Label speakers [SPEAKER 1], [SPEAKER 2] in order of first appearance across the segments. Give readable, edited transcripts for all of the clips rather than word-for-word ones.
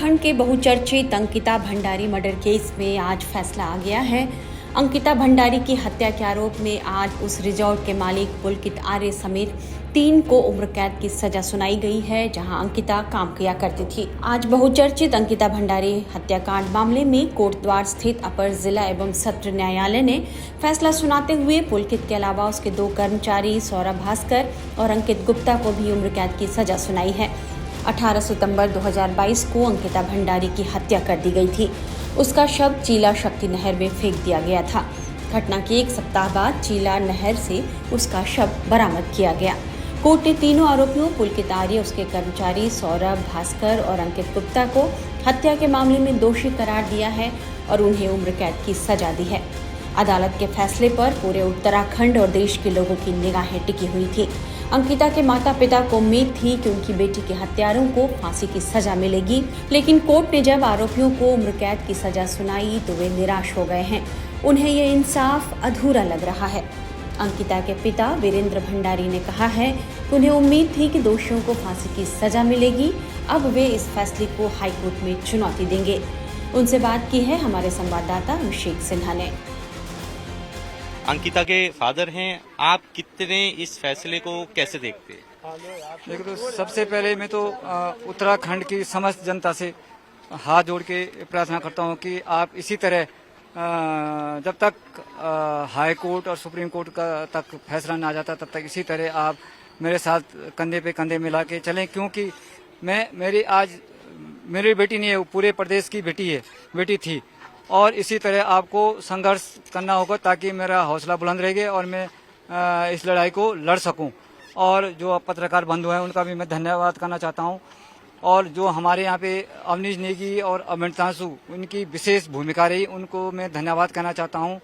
[SPEAKER 1] उत्तराखंड के बहुचर्चित Ankita Bhandari murder case में आज फैसला आ गया है। अंकिता भंडारी की हत्या के आरोप में आज उस रिजॉर्ट के मालिक पुलकित आर्य समेत 3 को उम्र कैद की सजा सुनाई गई है, जहां अंकिता काम किया करती थी। आज बहुचर्चित अंकिता भंडारी हत्याकांड मामले में कोटद्वार स्थित अपर जिला एवं सत्र न्यायालय ने फैसला सुनाते हुए पुलकित के अलावा उसके 2 कर्मचारी सौरभ भास्कर और अंकित गुप्ता को भी उम्र कैद की सजा सुनाई है। 18 सितंबर 2022 को अंकिता भंडारी की हत्या कर दी गई थी। उसका शव चीला शक्ति नहर में फेंक दिया गया था। घटना के 1 सप्ताह बाद चीला नहर से उसका शव बरामद किया गया। कोर्ट ने तीनों आरोपियों पुलकित आर्य, उसके कर्मचारी सौरभ भास्कर और अंकित गुप्ता को हत्या के मामले में दोषी करार दिया है और उन्हें उम्र कैद की सजा दी है। अदालत के फैसले पर पूरे उत्तराखंड और देश के लोगों की निगाहें टिकी हुई थी। अंकिता के माता पिता को उम्मीद थी कि उनकी बेटी के हत्यारों को फांसी की सजा मिलेगी, लेकिन कोर्ट ने जब आरोपियों को उम्र कैद की सजा सुनाई तो वे निराश हो गए हैं। उन्हें ये इंसाफ अधूरा लग रहा है। अंकिता के पिता वीरेंद्र भंडारी ने कहा है कि उन्हें उम्मीद थी कि दोषियों को फांसी की सजा मिलेगी। अब वे इस फैसले को हाईकोर्ट में चुनौती देंगे। उनसे बात की है हमारे संवाददाता अभिषेक सिन्हा ने।
[SPEAKER 2] अंकिता के फादर हैं, आप कितने इस फैसले को कैसे देखते हैं?
[SPEAKER 3] देखो, तो सबसे पहले मैं तो उत्तराखंड की समस्त जनता से हाथ जोड़ के प्रार्थना करता हूं कि आप इसी तरह जब तक हाई कोर्ट और सुप्रीम कोर्ट का तक फैसला ना आ जाता तब तक इसी तरह आप मेरे साथ कंधे पे कंधे मिला के चलें, क्योंकि मेरी बेटी नहीं है, वो पूरे प्रदेश की बेटी थी और इसी तरह आपको संघर्ष करना होगा ताकि मेरा हौसला बुलंद रहेगा और मैं इस लड़ाई को लड़ सकूं। और जो पत्रकार बंधु हैं उनका भी मैं धन्यवाद करना चाहता हूं। और जो हमारे यहाँ पे अवनीश नेगी और अमितांशु, उनकी विशेष भूमिका रही, उनको मैं धन्यवाद करना चाहता हूं।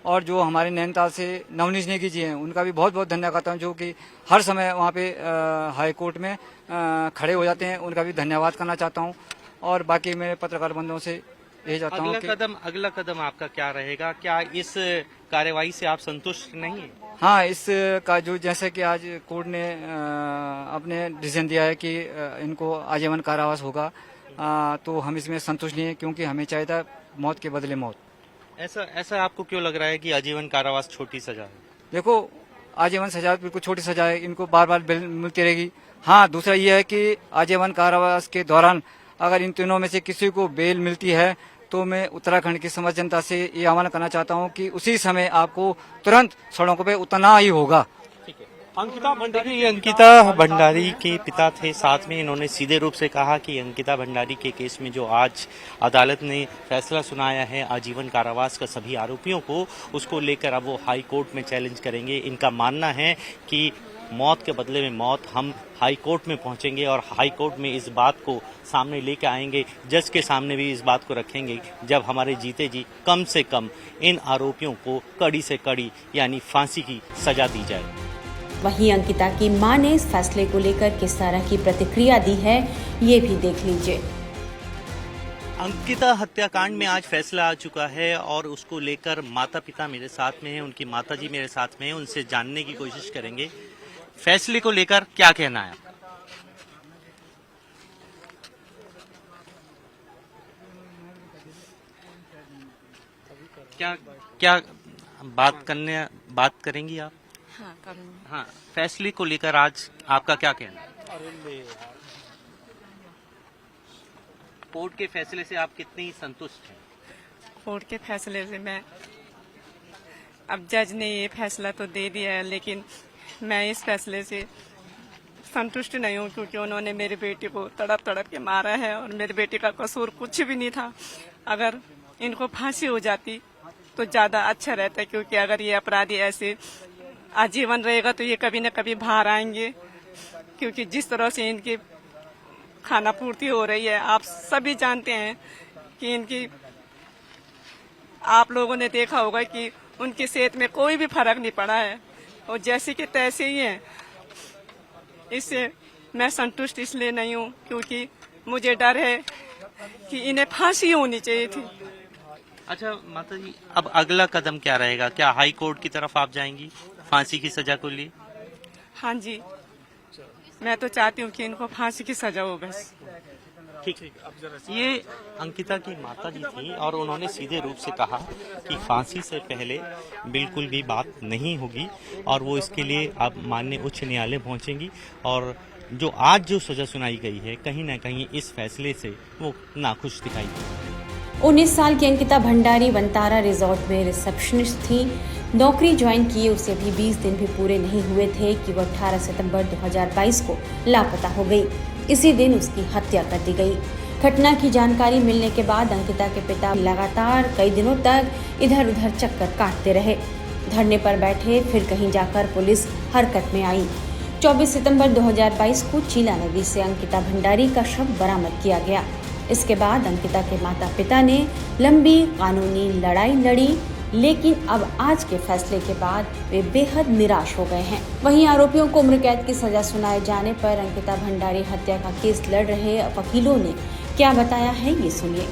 [SPEAKER 3] और जो हमारे नैनीताल से नवनीश नेगी जी हैं, उनका भी बहुत बहुत धन्यवाद करता हूँ, जो कि हर समय वहाँ पे हाई कोर्ट में खड़े हो जाते हैं, उनका भी धन्यवाद करना चाहता हूँ। और बाकी मेरे पत्रकार बंधुओं से यही चाहता हूँ कि
[SPEAKER 2] अगला कदम आपका क्या रहेगा? क्या इस कार्यवाही से आप संतुष्ट नहीं है?
[SPEAKER 3] हाँ, इस का जो जैसे कि आज कोर्ट ने अपने डिसीजन दिया है कि इनको आजीवन कारावास होगा, तो हम इसमें संतुष्ट नहीं है, क्योंकि हमें चाहिए था मौत के बदले मौत।
[SPEAKER 2] ऐसा आपको क्यों लग रहा है कि आजीवन कारावास छोटी सजा है?
[SPEAKER 3] देखो, आजीवन सजा बिल्कुल छोटी सजा है, इनको बार बार बेल मिलती रहेगी। हाँ, दूसरा ये है कि आजीवन कारावास के दौरान अगर इन तीनों में से किसी को बेल मिलती है तो मैं उत्तराखंड की समस्त जनता से ये आह्वान करना चाहता हूँ कि उसी समय आपको तुरंत सड़कों पे उतरना ही होगा।
[SPEAKER 2] अंकिता भंडारी के पिता थे, साथ में इन्होंने सीधे रूप से कहा कि अंकिता भंडारी के केस में जो आज अदालत ने फैसला सुनाया है आजीवन कारावास का सभी आरोपियों को, उसको लेकर अब वो हाई कोर्ट में चैलेंज करेंगे। इनका मानना है कि मौत के बदले में मौत, हम हाई कोर्ट में पहुंचेंगे और हाई कोर्ट में इस बात को सामने लेकर आएंगे, जज के सामने भी इस बात को रखेंगे जब हमारे जीते जी कम से कम इन आरोपियों को कड़ी से कड़ी यानी फांसी की सजा दी जाए।
[SPEAKER 1] वहीं अंकिता की मां ने इस फैसले को लेकर किस तरह की प्रतिक्रिया दी है, ये भी देख लीजिए।
[SPEAKER 2] अंकिता हत्याकांड में आज फैसला आ चुका है और उसको लेकर माता पिता मेरे साथ में हैं, उनकी माता जी मेरे साथ में हैं, उनसे जानने की कोशिश करेंगे फैसले को लेकर क्या कहना है। क्या बात करेंगी आप?
[SPEAKER 4] हाँ, करूँगी।
[SPEAKER 2] हाँ, फैसले को लेकर आज आपका क्या कहना है? कोर्ट के फैसले से आप कितनी संतुष्ट हैं?
[SPEAKER 4] कोर्ट के फैसले से मैं, अब जज ने ये फैसला तो दे दिया है, लेकिन मैं इस फैसले से संतुष्ट नहीं हूँ, क्योंकि उन्होंने मेरी बेटी को तड़प तड़प के मारा है और मेरी बेटी का कसूर कुछ भी नहीं था। अगर इनको फांसी हो जाती तो ज्यादा अच्छा रहता, क्योंकि अगर ये अपराधी ऐसे आजीवन रहेगा तो ये कभी न कभी बाहर आएंगे, क्योंकि जिस तरह से इनकी खाना पूर्ति हो रही है, आप सभी जानते हैं कि इनकी, आप लोगों ने देखा होगा कि उनकी सेहत में कोई भी फर्क नहीं पड़ा है और जैसे कि तैसे ही हैं। इससे मैं संतुष्ट इसलिए नहीं हूँ क्योंकि मुझे डर है कि इन्हें फांसी होनी चाहिए थी।
[SPEAKER 2] अच्छा माता जी, अब अगला कदम क्या रहेगा? क्या हाई कोर्ट की तरफ आप जाएंगी फांसी की सजा को लिए?
[SPEAKER 4] हाँ जी, मैं तो चाहती हूँ कि इनको फांसी की सजा हो बस।
[SPEAKER 2] ठीक ये अंकिता की माता जी थी और उन्होंने सीधे रूप से कहा कि फांसी से पहले बिल्कुल भी बात नहीं होगी और वो इसके लिए अब माननीय उच्च न्यायालय पहुंचेंगी और जो आज जो सजा सुनाई गई है कहीं ना कहीं इस फैसले से वो नाखुश दिखाई दी।
[SPEAKER 1] 19 साल की अंकिता भंडारी वंतारा रिजॉर्ट में रिसेप्शनिस्ट थी। नौकरी ज्वाइन किए उसे भी 20 दिन भी पूरे नहीं हुए थे कि वो 18 सितंबर 2022 को लापता हो गई। इसी दिन उसकी हत्या कर दी गई। घटना की जानकारी मिलने के बाद अंकिता के पिता लगातार कई दिनों तक इधर उधर चक्कर काटते रहे। धरने पर बैठे, फिर कहीं जाकर पुलिस हरकत में आई। 24 सितंबर 2022 को चीला नदी से अंकिता भंडारी का शव बरामद किया गया। इसके बाद अंकिता के माता पिता ने लंबी कानूनी लड़ाई लड़ी, लेकिन अब आज के फैसले के बाद वे बेहद निराश हो गए हैं। वहीं आरोपियों को उम्र कैद की सजा सुनाए जाने पर अंकिता भंडारी हत्या का केस लड़ रहे वकीलों ने क्या बताया है, ये सुनिए।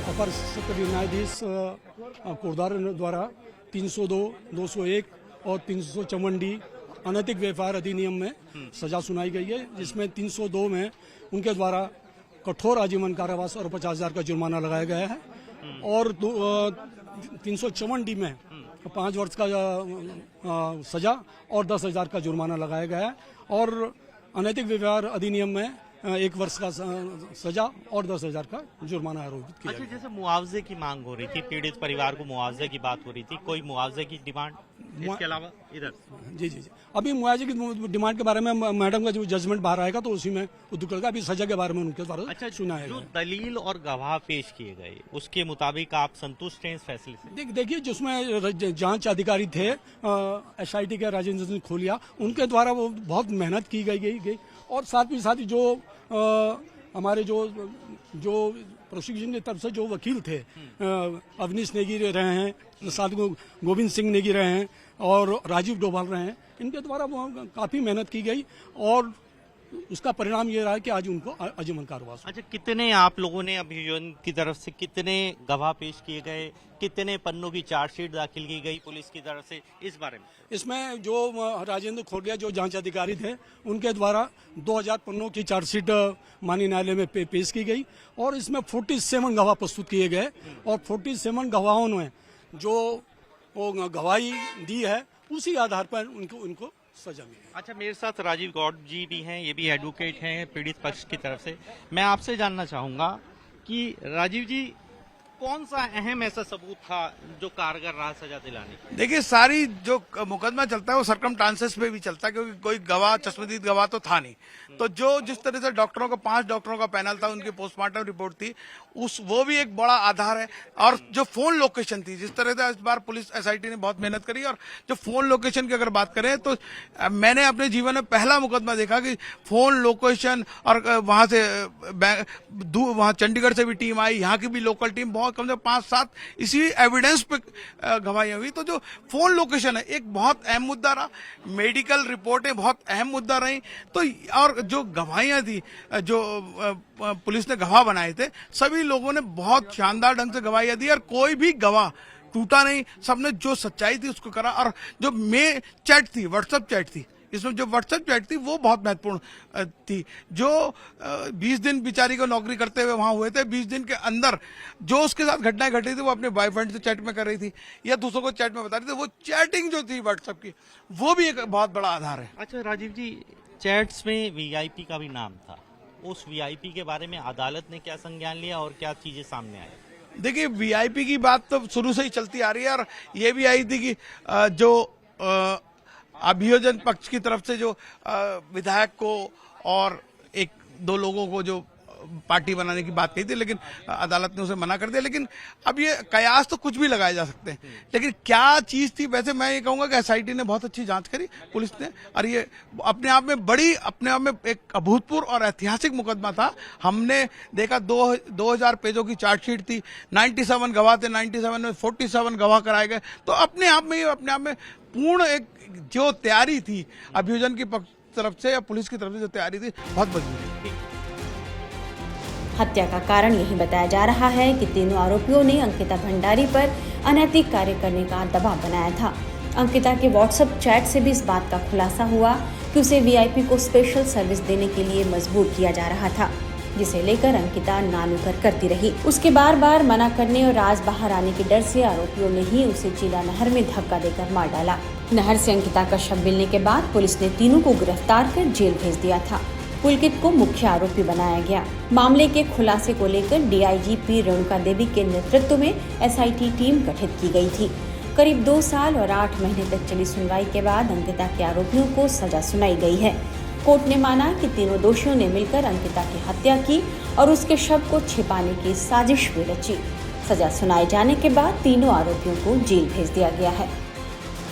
[SPEAKER 5] अपर सत्र न्यायाधीश कोरदार द्वारा 302, 201 और 354 डी अनैतिक व्यापार अधिनियम में सजा सुनाई गई है, जिसमें 302 में उनके द्वारा कठोर आजीवन कारावास और 50,000 का जुर्माना लगाया गया है और 354 डी में 5 वर्ष का सजा और 10,000 का जुर्माना लगाया गया है और अनैतिक व्यवहार अधिनियम में 1 वर्ष का सजा और 10,000 का जुर्माना आरोपित किया गया।
[SPEAKER 2] जैसे मुआवजे की मांग हो रही थी, पीड़ित परिवार को मुआवजे की बात हो रही थी, कोई मुआवजे की डिमांड इसके अलावा इधर?
[SPEAKER 5] जी जी जी, अभी मुआवजे की डिमांड के बारे में मैडम का जो जजमेंट बाहर आएगा तो उसी में उद्योग का अभी सजा के बारे में उनके द्वारा सुनाया
[SPEAKER 2] जो दलील और गवाह पेश किए गए उसके मुताबिक आप संतुष्ट हैं इस फैसले से?
[SPEAKER 5] देखिए, जिसमें जांच अधिकारी थे SIT के राजेंद्र सिंह खोलिया, उनके द्वारा वो बहुत मेहनत की गई और साथ ही जो हमारे जो प्रोसिक्यूशन की तरफ से जो वकील थे अवनीश नेगी रहे हैं, साथ में गोविंद सिंह नेगी रहे हैं और राजीव डोभाल रहे हैं, इनके द्वारा काफी मेहनत की गई और उसका परिणाम ये रहा कि आज उनको आजीवन कारावास।
[SPEAKER 2] अच्छा, कितने आप लोगों ने अभियोजन की तरफ से कितने गवाह पेश किए गए, कितने पन्नों की चार्जशीट दाखिल की गई पुलिस की तरफ से, इस बारे में?
[SPEAKER 5] इसमें जो राजेंद्र खोलिया जो जांच अधिकारी थे उनके द्वारा 2000 पन्नों की चार्जशीट माननीय न्यायालय में पेश की गई और इसमें 47 गवाह प्रस्तुत किए गए और 47 गवाहों ने जो गवाही दी है उसी आधार पर उनको सजा मिली।
[SPEAKER 2] अच्छा, मेरे साथ राजीव गौड़ जी भी हैं, ये भी एडवोकेट हैं पीड़ित पक्ष की तरफ से। मैं आपसे जानना चाहूंगा कि राजीव जी, कौन सा अहम ऐसा सबूत था जो कारगर रहा सजा दिलाने की?
[SPEAKER 6] देखिए, सारी जो मुकदमा चलता है वो सरकमस्टांसेस पे भी चलता है, क्योंकि कोई गवाह चश्मदीद गवाह तो था नहीं। तो जो जिस तरह से डॉक्टरों का 5 डॉक्टरों का पैनल था, उनकी पोस्टमार्टम रिपोर्ट थी, वो भी एक बड़ा आधार है। और जो फोन लोकेशन थी, जिस तरह से इस बार पुलिस SIT ने बहुत मेहनत करी और जो फोन लोकेशन की अगर बात करें तो मैंने अपने जीवन में पहला मुकदमा देखा कि फोन लोकेशन और वहां से वहां चंडीगढ़ से भी टीम आई, यहाँ की भी लोकल टीम, बहुत कम से 5-7 इसी एविडेंस पे गवाही हुई। तो जो फोन लोकेशन है एक बहुत अहम मुद्दा रहा, मेडिकल रिपोर्टें बहुत अहम मुद्दा रही। तो और जो गवाहियां थी, जो पुलिस ने गवाह बनाए थे, सभी लोगों ने बहुत शानदार ढंग से गवाहियां दी और कोई भी गवाह टूटा नहीं, सबने जो सच्चाई थी उसको करा। और जो चैट थी, व्हाट्सएप चैट थी, इसमें जो व्हाट्सएप चैट थी वो बहुत महत्वपूर्ण थी। जो 20 दिन बेचारी को नौकरी करते हुए वहां हुए थे, 20 दिन के अंदर जो उसके साथ घटनाएं घटी थी वो अपने बॉयफ्रेंड से चैट में कर रही थी या दूसरों को चैट में बता रही थी, वो चैटिंग जो थी व्हाट्सएप की, वो भी एक बहुत बड़ा आधार है।
[SPEAKER 2] अच्छा राजीव जी, चैट्स में VIP का भी नाम था, उस VIP के बारे में अदालत ने क्या संज्ञान लिया और क्या चीजें सामने आई?
[SPEAKER 6] देखिए, VIP की बात तो शुरू से ही चलती आ रही है और ये भी आई थी कि जो अभियोजन पक्ष की तरफ से जो विधायक को और 1-2 लोगों को जो पार्टी बनाने की बात कही थी, लेकिन अदालत ने उसे मना कर दिया। लेकिन अब ये कयास तो कुछ भी लगाए जा सकते हैं, लेकिन क्या चीज थी, वैसे मैं ये कहूंगा कि SIT ने बहुत अच्छी जांच करी, पुलिस ने, और ये अपने आप में एक अभूतपूर्व और ऐतिहासिक मुकदमा था। हमने देखा 2000 पेजों की चार्जशीट थी, 97 गवाह थे, 97 में 47 गवाह कराए गए। तो अपने आप में पूर्ण एक जो तैयारी थी अभियोजन की तरफ से या पुलिस की तरफ से जो तैयारी थी, बहुत मजबूत थी।
[SPEAKER 1] हत्या का कारण यही बताया जा रहा है कि तीनों आरोपियों ने अंकिता भंडारी पर अनैतिक कार्य करने का दबाव बनाया था। अंकिता के व्हाट्सएप चैट से भी इस बात का खुलासा हुआ कि उसे VIP को स्पेशल सर्विस देने के लिए मजबूर किया जा रहा था। जिसे लेकर अंकिता नानुकर करती रही। उसके बार बार मना करने और राज बाहर आने के डर से आरोपियों ने ही उसे चीला नहर में धक्का देकर मार डाला। नहर से अंकिता का शव मिलने के बाद पुलिस ने तीनों को गिरफ्तार कर जेल भेज दिया था। पुलकित को मुख्य आरोपी बनाया गया। मामले के खुलासे को लेकर डीआईजी पी रेणुका देवी के नेतृत्व में एसआईटी टीम गठित की गई थी। करीब 2 साल और 8 महीने तक चली सुनवाई के बाद अंकिता के आरोपियों को सजा सुनाई गई है। कोर्ट ने माना कि तीनों दोषियों ने मिलकर अंकिता की हत्या की और उसके शव को छिपाने की साजिश भी रची। सजा सुनाए जाने के बाद तीनों आरोपियों को जेल भेज दिया गया है।